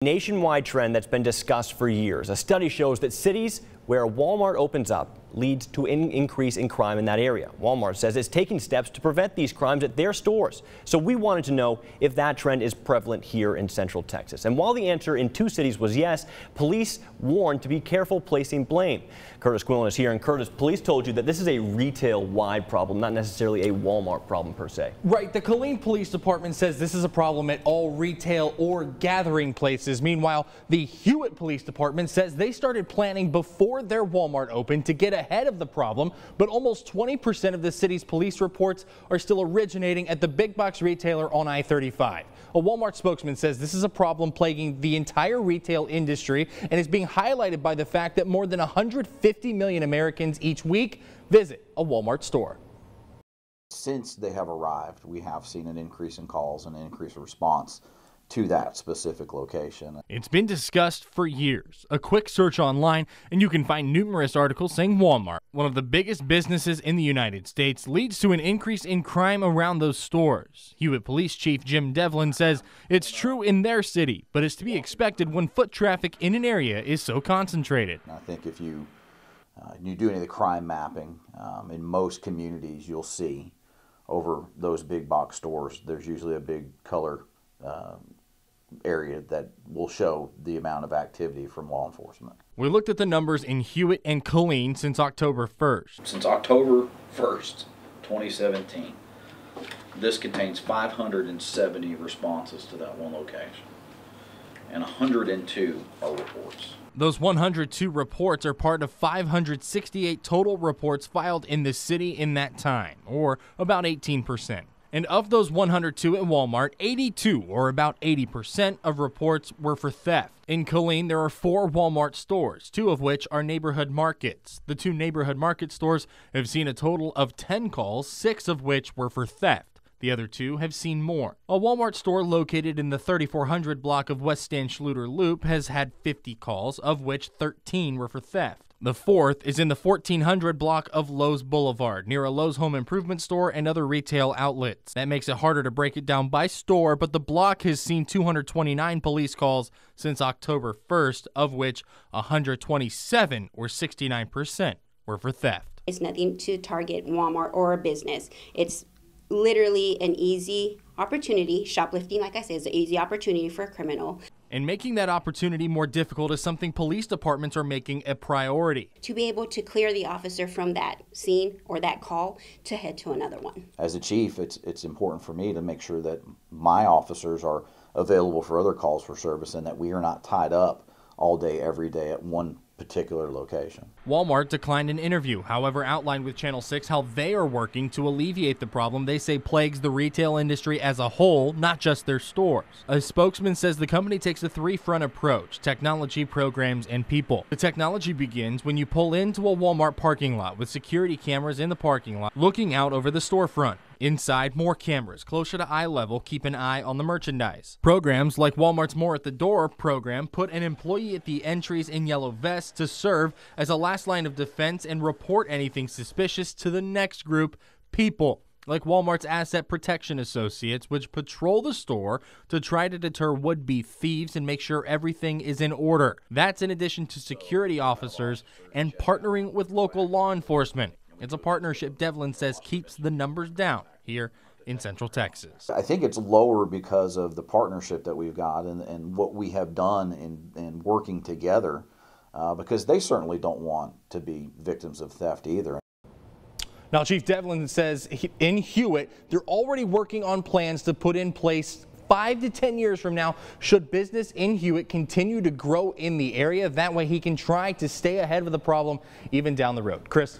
Nationwide trend that's been discussed for years. A study shows that cities where Walmart opens up leads to an increase in crime in that area. Walmart says it's taking steps to prevent these crimes at their stores. So we wanted to know if that trend is prevalent here in Central Texas. And while the answer in 2 cities was yes, police warned to be careful placing blame. Kurtis Quillin is here, and Kurtis, police told you that this is a retail-wide problem, not necessarily a Walmart problem per se. Right. The Killeen Police Department says this is a problem at all retail or gathering places. Meanwhile, the Hewitt Police Department says they started planning before their Walmart opened to get ahead of the problem, but almost 20% of the city's police reports are still originating at the big box retailer on I-35. A Walmart spokesman says this is a problem plaguing the entire retail industry and is being highlighted by the fact that more than 150 million Americans each week visit a Walmart store. Since they have arrived, we have seen an increase in calls and an increase in response to that specific location. It's been discussed for years. A quick search online and you can find numerous articles saying Walmart, one of the biggest businesses in the United States, leads to an increase in crime around those stores. Hewitt Police Chief Jim Devlin says it's true in their city, but it's to be expected when foot traffic in an area is so concentrated. I think if you do any of the crime mapping in most communities, you'll see over those big box stores, there's usually a big color area that will show the amount of activity from law enforcement. We looked at the numbers in Hewitt and Killeen since October 1st. Since October 1st, 2017, this contains 570 responses to that one location, and 102 are reports. Those 102 reports are part of 568 total reports filed in the city in that time, or about 18%. And of those 102 at Walmart, 82, or about 80% of reports were for theft. In Killeen, there are 4 Walmart stores, 2 of which are neighborhood markets. The 2 neighborhood market stores have seen a total of 10 calls, 6 of which were for theft. The other 2 have seen more. A Walmart store located in the 3400 block of West Stanschluter Loop has had 50 calls, of which 13 were for theft. The 4th is in the 1400 block of Lowe's Boulevard, near a Lowe's home improvement store and other retail outlets. That makes it harder to break it down by store, but the block has seen 229 police calls since October 1st, of which 127, or 69%, were for theft. It's nothing to target Walmart or a business. It's literally an easy opportunity. Shoplifting, like I said, is an easy opportunity for a criminal. And making that opportunity more difficult is something police departments are making a priority. To be able to clear the officer from that scene or that call to head to another one. As a chief, it's important for me to make sure that my officers are available for other calls for service and that we are not tied up all day, every day at one particular location. Walmart declined an interview, however, outlined with Channel 6 how they are working to alleviate the problem they say plagues the retail industry as a whole, not just their stores. A spokesman says the company takes a 3-front approach: technology, programs, and people. The technology begins when you pull into a Walmart parking lot with security cameras in the parking lot looking out over the storefront. Inside, more cameras closer to eye level keep an eye on the merchandise. Programs like Walmart's More at the Door program put an employee at the entries in yellow vests to serve as a last line of defense and report anything suspicious to the next group, people, like Walmart's Asset Protection Associates, which patrol the store to try to deter would-be thieves and make sure everything is in order. That's in addition to security officers and partnering with local law enforcement. It's a partnership Devlin says keeps the numbers down here in Central Texas. I think it's lower because of the partnership that we've got and what we have done in working together, because they certainly don't want to be victims of theft either. Now, Chief Devlin says in Hewitt, they're already working on plans to put in place 5 to 10 years from now, should business in Hewitt continue to grow in the area. That way he can try to stay ahead of the problem even down the road. Chris?